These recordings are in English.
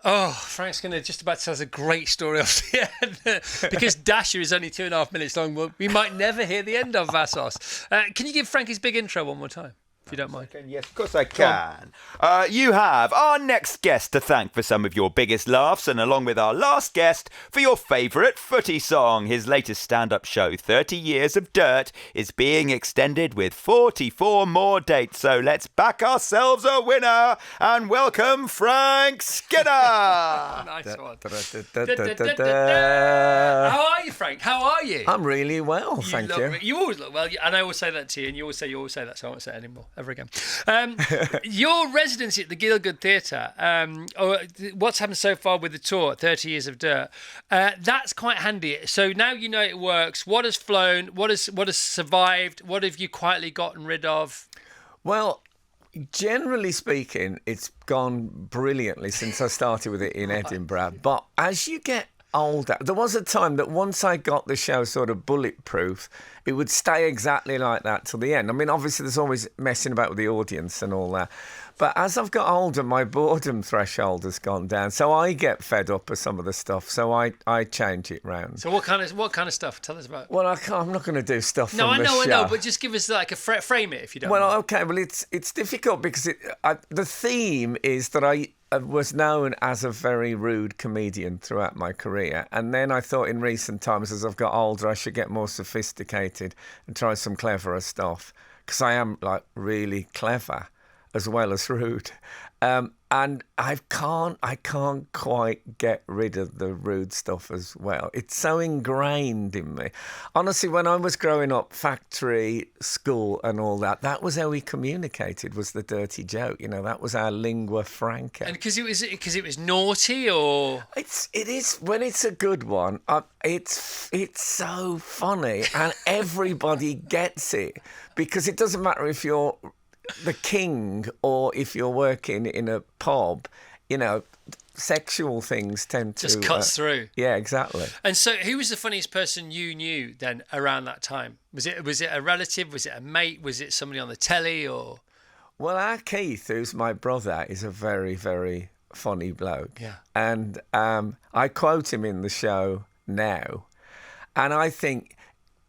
Oh, Frank's going to just about tell us a great story off the end. Because Dasher is only 2.5 minutes long, we might never hear the end of Vassos. Can you give Frank his big intro one more time, if you don't mind? Yes, of course I can. You have our next guest to thank for some of your biggest laughs, and along with our last guest for your favourite footy song. His latest stand-up show, 30 Years of Dirt, is being extended with 44 more dates. So let's back ourselves a winner and welcome Frank Skinner. Nice one. How are you, Frank? How are you? I'm really well, thank you. You always look well, and I always say that to you, and you always say that, so I won't say it anymore, ever again. Your residency at the Gilgood Theatre, what's happened so far with the tour, 30 Years of Dirt, that's quite handy. So now you know it works. What has flown? What has survived? What have you quietly gotten rid of? Well, generally speaking, it's gone brilliantly since I started with it in Edinburgh. But as you get older, there was a time that once I got the show sort of bulletproof, it would stay exactly like that till the end. I mean, obviously, there's always messing about with the audience and all that. But as I've got older, my boredom threshold has gone down. So I get fed up with some of the stuff. So I change it round. So what kind of stuff? Tell us about. Well, I'm not going to do stuff from the I show. know, but just give us like a frame it if you don't mind. Well, okay, well, it's difficult because the theme is that I was known as a very rude comedian throughout my career. And then I thought in recent times, as I've got older, I should get more sophisticated and try some cleverer stuff. Because I am, like, really clever as well as rude. And I can't quite get rid of the rude stuff as well. It's so ingrained in me. Honestly, when I was growing up, factory, school and all that, that was how we communicated, was the dirty joke. You know, that was our lingua franca. And because it was naughty, or it is when it's a good one. It's so funny and everybody gets it, because it doesn't matter if you're the king or if you're working in a pub, you know, sexual things tend to just cuts through. Yeah, exactly. And so who was the funniest person you knew then around that time? Was it a relative? Was it a mate? Was it somebody on the telly? Or well, our Keith, who's my brother, is a very, very funny bloke. Yeah. And I quote him in the show now, and I think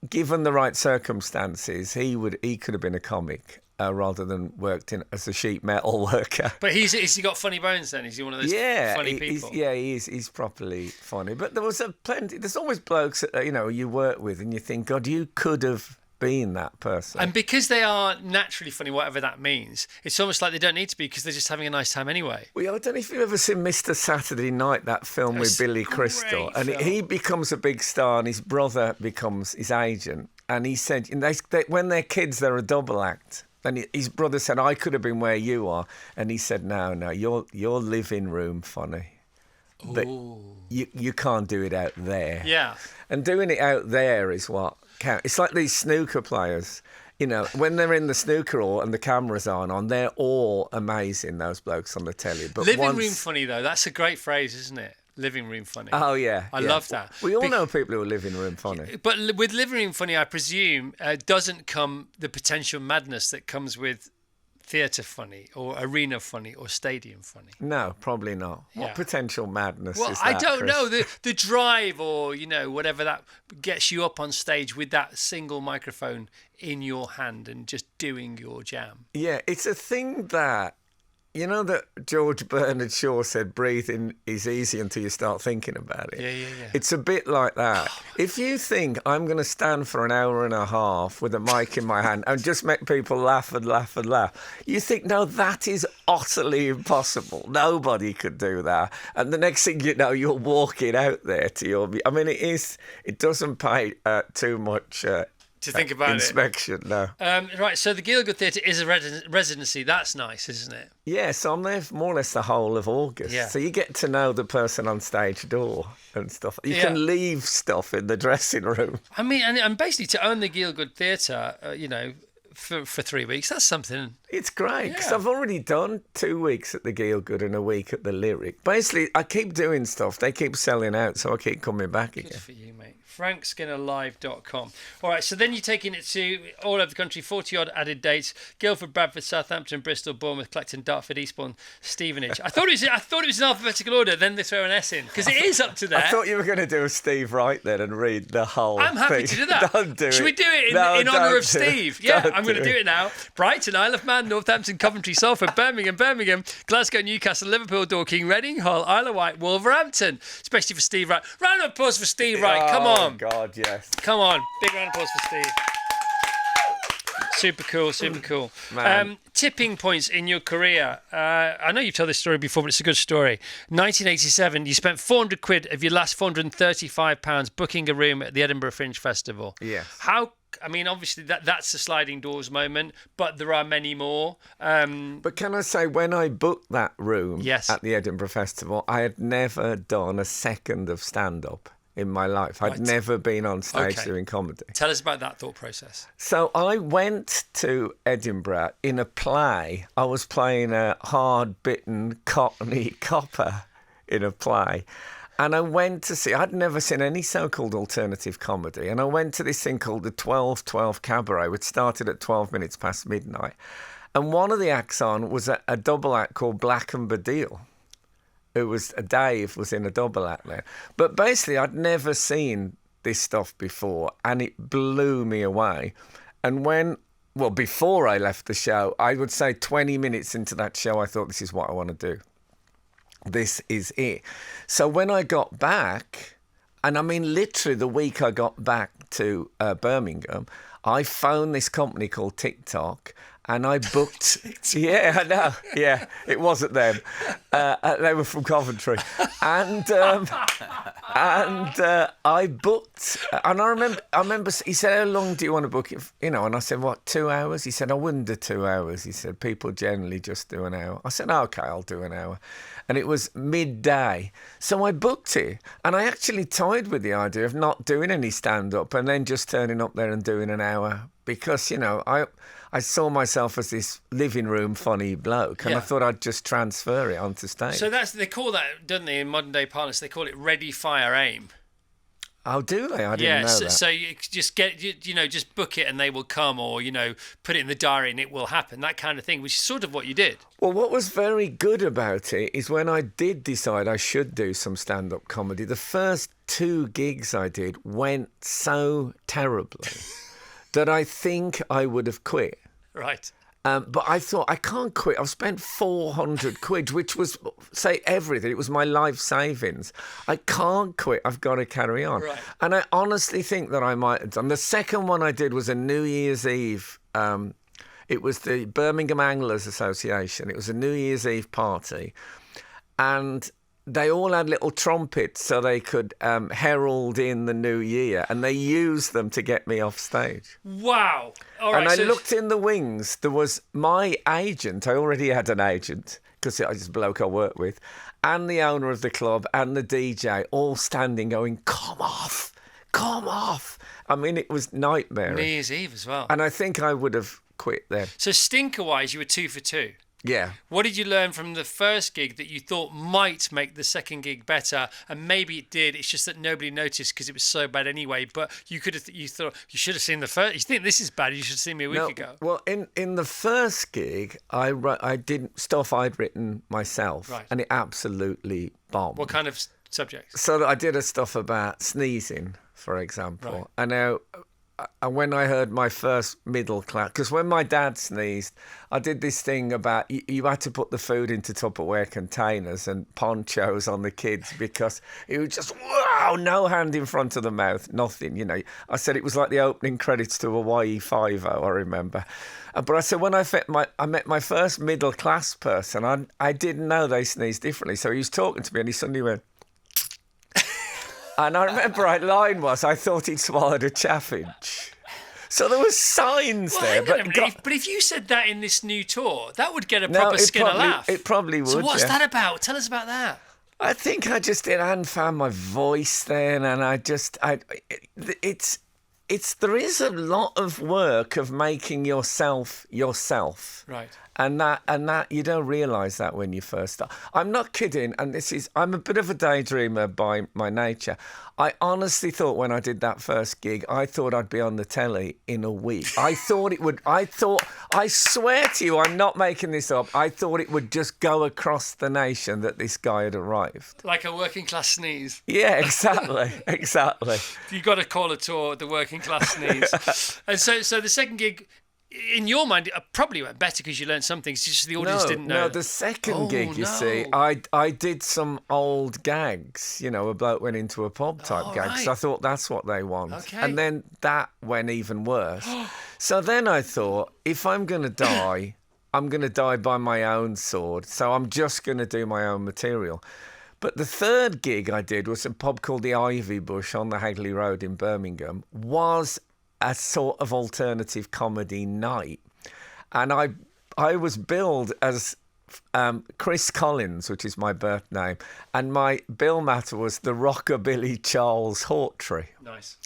given the right circumstances, he could have been a comic. Rather than worked in as a sheet metal worker. But has he got funny bones then? Is he one of those funny people? He is. He's properly funny. But there was there's always blokes that, you know, you work with and you think, God, you could have been that person. And because they are naturally funny, whatever that means, it's almost like they don't need to be, because they're just having a nice time anyway. Well, I don't know if you've ever seen Mr. Saturday Night, that film with Billy Crystal. And he becomes a big star and his brother becomes his agent. And he said, when they're kids, they're a double act. And his brother said, I could have been where you are. And he said, no, you're living room funny. But you can't do it out there. Yeah. And doing it out there is what counts. It's like these snooker players. You know, when they're in the snooker hall and the cameras aren't on, they're all amazing, those blokes on the telly. But living room funny, though, that's a great phrase, isn't it? Living room funny. Oh, yeah. I love that. We all know people who are living room funny. But with living room funny, I presume, doesn't come the potential madness that comes with theatre funny or arena funny or stadium funny. No, probably not. Yeah. What potential madness well, is that, I don't Chris? know. The drive, or, you know, whatever that gets you up on stage with that single microphone in your hand and just doing your jam. Yeah, it's a thing that, you know, that George Bernard Shaw said, breathing is easy until you start thinking about it. Yeah. It's a bit like that. If you think I'm going to stand for an hour and a half with a mic in my hand and just make people laugh and laugh and laugh, you think, no, that is utterly impossible. Nobody could do that. And the next thing you know, you're walking out there to your... I mean, it doesn't pay too much... to think about inspection, no. Right, so the Gilgood Theatre is a residency. That's nice, isn't it? Yeah, so I'm there for more or less the whole of August. Yeah. So you get to know the person on stage door and stuff. You can leave stuff in the dressing room. I mean, and basically to own the Gilgood Theatre, you know, for 3 weeks, that's something. It's great because Yeah. I've already done 2 weeks at the Gilgood and a week at the Lyric. Basically, I keep doing stuff. They keep selling out, so I keep coming back Good again. for you, mate. FrankSkinnerLive.com. All right, so then you're taking it to all over the country, 40-odd added dates. Guildford, Bradford, Southampton, Bristol, Bournemouth, Clacton, Dartford, Eastbourne, Stevenage. I thought it was in alphabetical order, then they throw an S in, because it is up to there. I thought you were going to do a Steve Wright then and read the whole I'm happy thing. to do that. Don't do Should it. we do it in No, honour don't of do it. Steve? Yeah, Don't I'm going to do do it now. Brighton, Isle of Man, Northampton, Coventry, Salford, Birmingham, Glasgow, Newcastle, Liverpool, Dorking, Reading, Hull, Isle of Wight, Wolverhampton. Especially for Steve Wright. Round of applause for Steve Wright. Come on. Oh, God, yes. Come on. Big round of applause for Steve. Super cool. Man. Tipping points in your career. I know you've told this story before, but it's a good story. 1987, you spent 400 quid of your last £435 booking a room at the Edinburgh Fringe Festival. Yes. Obviously that's a sliding doors moment, but there are many more. But can I say, when I booked that room Yes. at the Edinburgh Festival, I had never done a second of stand-up in my life. I'd Right. never been on stage Okay. doing comedy. Tell us about that thought process. So I went to Edinburgh in a play. I was playing a hard-bitten Cockney copper in a play. And I went to see, I'd never seen any so-called alternative comedy. And I went to this thing called the 12:12 Cabaret, which started at 12 minutes past midnight. And one of the acts on was a double act called Black and Badil. It was Dave was in a double act there. But basically, I'd never seen this stuff before, and it blew me away. And before I left the show, I would say 20 minutes into that show, I thought, this is what I want to do. This is it. So when I got back, and I mean literally the week I got back to Birmingham, I phoned this company called TikTok, and I booked. Yeah, I know. Yeah, it wasn't them. They were from Coventry, and I booked. And I remember. He said, "How long do you want to book it?" And I said, "What, 2 hours?" He said, "I wouldn't do 2 hours." He said, "People generally just do an hour." I said, "Okay, I'll do an hour." And it was midday, so I booked it, and I actually toyed with the idea of not doing any stand-up and then just turning up there and doing an hour, because I saw myself as this living room funny bloke, and I thought I'd just transfer it onto stage. So they call that, don't they, in modern day parlance? They call it ready, fire, aim. Oh, do they? I didn't know that. So you just just book it and they will come, or put it in the diary and it will happen. That kind of thing, which is sort of what you did. Well, what was very good about it is when I did decide I should do some stand-up comedy, the first 2 gigs I did went so terribly that I think I would have quit. Right. But I thought, I can't quit. I've spent 400 quid, which was, say, everything. It was my life savings. I can't quit. I've got to carry on. Right. And I honestly think that I might have done. The second one I did was a New Year's Eve. It was the Birmingham Anglers Association. It was a New Year's Eve party. And they all had little trumpets so they could herald in the new year, and they used them to get me off stage. Wow. All right. And I looked in the wings. There was my agent. I already had an agent because I was a bloke I worked with, and the owner of the club and the DJ all standing going, "Come off, come off." I mean, it was nightmare. New Year's Eve as well. And I think I would have quit then. So stinker-wise, you were 2 for 2. Yeah. What did you learn from the first gig that you thought might make the second gig better? And maybe it did. It's just that nobody noticed because it was so bad anyway. But you thought you should have seen the first. You think this is bad? You should have seen me a week ago. Well, in the first gig, I did stuff I'd written myself, Right. and it absolutely bombed. What kind of subjects? So I did a stuff about sneezing, for example. Right. And now, when I heard my first middle class, because when my dad sneezed, I did this thing about you had to put the food into Tupperware containers and ponchos on the kids, because it was just, wow, no hand in front of the mouth, nothing, I said it was like the opening credits to Hawaii Five-0, I remember. But I said, when I met my first middle class person, I didn't know they sneezed differently. So he was talking to me and he suddenly went, and I remember my line was, I thought he'd swallowed a chaffinch. So there were signs there. Hang on a minute. But if you said that in this new tour, that would get a No, proper it Skinner probably- laugh. it probably So would, what's yeah. that about? Tell us about that. I think I just hadn't found my voice then, and it's there is a lot of work of making yourself. Right. And that you don't realise that when you first start. I'm not kidding, and I'm a bit of a daydreamer by my nature. I honestly thought when I did that first gig, I thought I'd be on the telly in a week. I swear to you, I'm not making this up. I thought it would just go across the nation that this guy had arrived. Like a working class sneeze. Yeah, exactly, exactly. You got to call a tour the working class sneeze. And so the second gig, in your mind, it probably went better because you learned something. It's just the audience didn't know. No, the second gig, you see, I did some old gags. A bloke went into a pub type gag, because I thought that's what they want. Okay. And then that went even worse. So then I thought, if I'm going to die, I'm going to die by my own sword. So I'm just going to do my own material. But the third gig I did was a pub called the Ivy Bush on the Hagley Road in Birmingham, was a sort of alternative comedy night. And I was billed as Chris Collins, which is my birth name, and my bill matter was the Rockabilly Charles Hawtrey. Nice.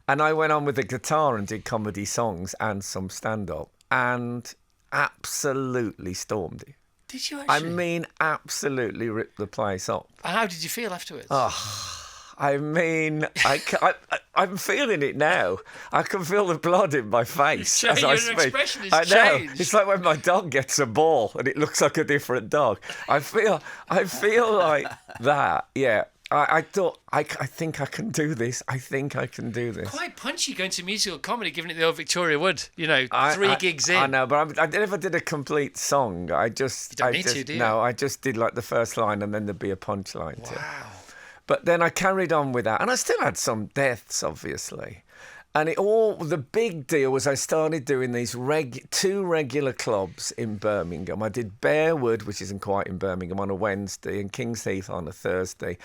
And I went on with the guitar and did comedy songs and some stand-up, and absolutely stormed it. Did you actually? I mean, absolutely ripped the place up. How did you feel afterwards? I mean, I'm feeling it now. I can feel the blood in my face as I speak. Your expression has I know. changed. It's like when my dog gets a ball and it looks like a different dog. I feel like that. Yeah. I thought, I think I can do this. I think I can do this. Quite punchy going to musical comedy, giving it the old Victoria Wood. 3 gigs in. I know, but I never did a complete song. I just did like the first line and then there'd be a punchline to it. Wow. But then I carried on with that, and I still had some deaths, obviously. And the big deal was I started doing these 2 regular clubs in Birmingham. I did Bearwood, which isn't quite in Birmingham, on a Wednesday, and King's Heath on a Thursday.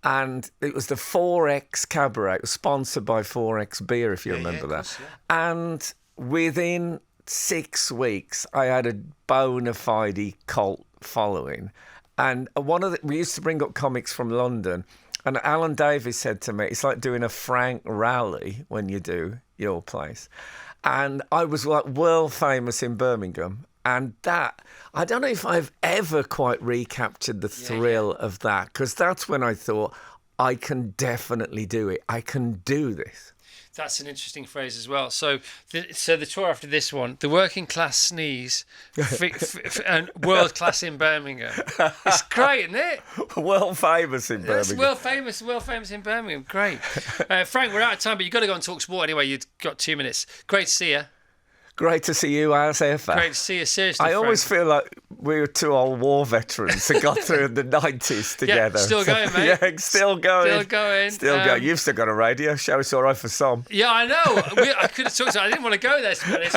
And it was the 4X Cabaret. It was sponsored by 4X Beer, if you remember that. Course, yeah. And within 6 weeks, I had a bona fide cult following. And we used to bring up comics from London, and Alan Davies said to me, it's like doing a Frank rally when you do your place. And I was like world famous in Birmingham. And that, I don't know if I've ever quite recaptured the thrill of that, because that's when I thought, I can definitely do it. I can do this. That's an interesting phrase as well. So the tour after this one, the working class sneeze, and world class in Birmingham. It's great, isn't it? World famous in Birmingham. It's world famous in Birmingham. Great. Frank, we're out of time, but you've got to go on Talk Sport anyway. You've got 2 minutes. Great to see you. Great to see you, RSF. Great to see you, seriously, I Frank. always feel like we were 2 old war veterans that got through the 90s together. Yeah, still going, mate. Yeah, still going. Still going. You've still got a radio show. It's all right for some. Yeah, I know. I could have talked to you. I didn't want to go there, to be honest.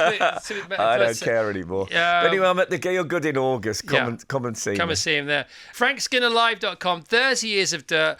I don't care anymore. But anyway, I'm at the Gilgood in August. Come and see me. Come and see him there. FrankSkinnerLive.com, 30 years of dirt.